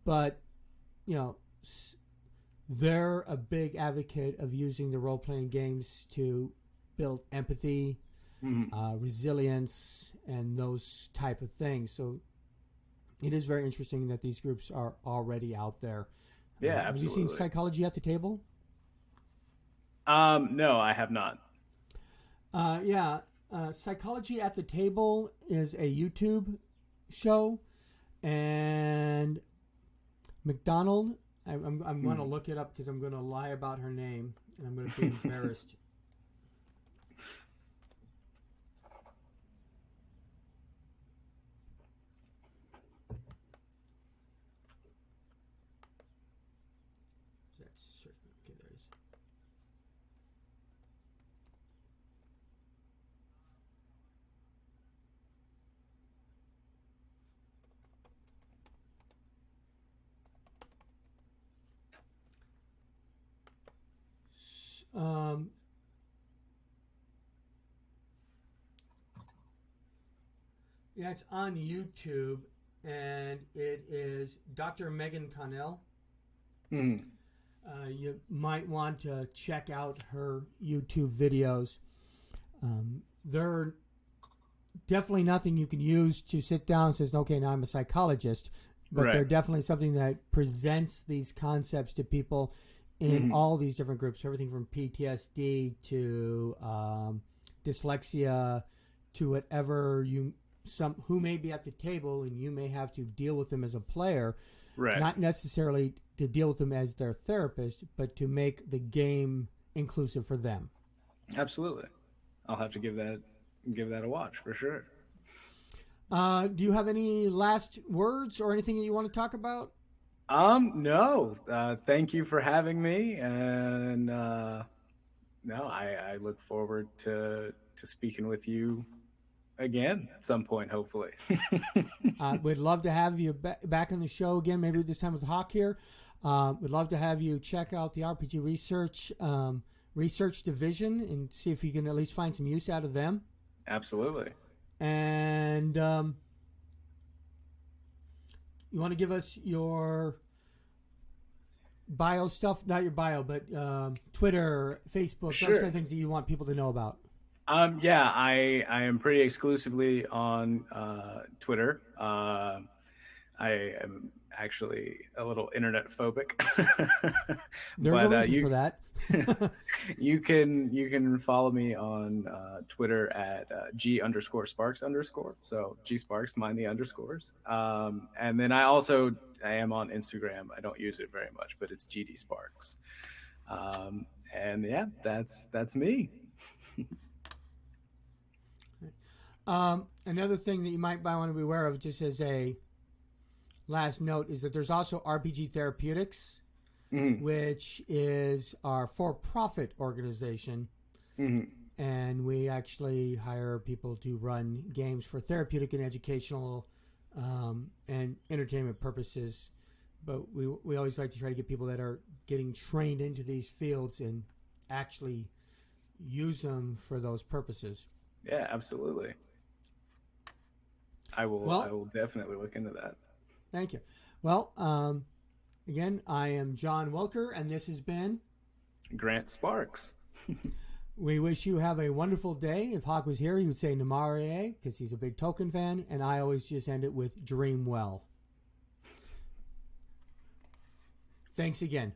But, they're a big advocate of using the role-playing games to build empathy, resilience, and those type of things. So it is very interesting that these groups are already out there. Yeah, Have you absolutely. seen Psychology at the Table? No, I have not. Yeah. Psychology at the Table is a YouTube show, and McDonald. I'm going to look it up because I'm going to lie about her name, and I'm going to be embarrassed. That's search. Okay, there it is. Yeah, it's on YouTube, and it is Dr. Megan Connell. You might want to check out her YouTube videos. They're definitely nothing you can use to sit down and says, okay, now I'm a psychologist. But they're definitely something that presents these concepts to people in all these different groups, everything from PTSD to dyslexia to whatever who may be at the table and you may have to deal with them as a player, not necessarily to deal with them as their therapist, but to make the game inclusive for them. Absolutely. I'll have to give that a watch for sure. Do you have any last words or anything that you want to talk about? No. Thank you for having me, and no, I look forward to speaking with you again at some point, hopefully. We'd love to have you back on the show again, maybe this time with Hawk here. We'd love to have you check out the RPG research division and see if you can at least find some use out of them. Absolutely. And you want to give us your bio stuff? Not your bio, but Twitter, Facebook, Sure. those kind of things that you want people to know about. Yeah, I am pretty exclusively on Twitter. I am actually a little internet phobic. There's a reason for that. you can follow me on Twitter at G_Sparks_. So G Sparks, mind the underscores. And then I am on Instagram. I don't use it very much, but it's GD Sparks. And yeah, that's me. Another thing that you might want to be aware of, just as a last note, is that there's also RPG Therapeutics, which is our for-profit organization. And we actually hire people to run games for therapeutic and educational and entertainment purposes. But we always like to try to get people that are getting trained into these fields and actually use them for those purposes. Yeah, absolutely. I will definitely look into that. Thank you. Well, again, I am John Welker, and this has been Grant Sparks. We wish you have a wonderful day. If Hawk was here, he would say Namarie, because he's a big Tolkien fan, and I always just end it with dream well. Thanks again.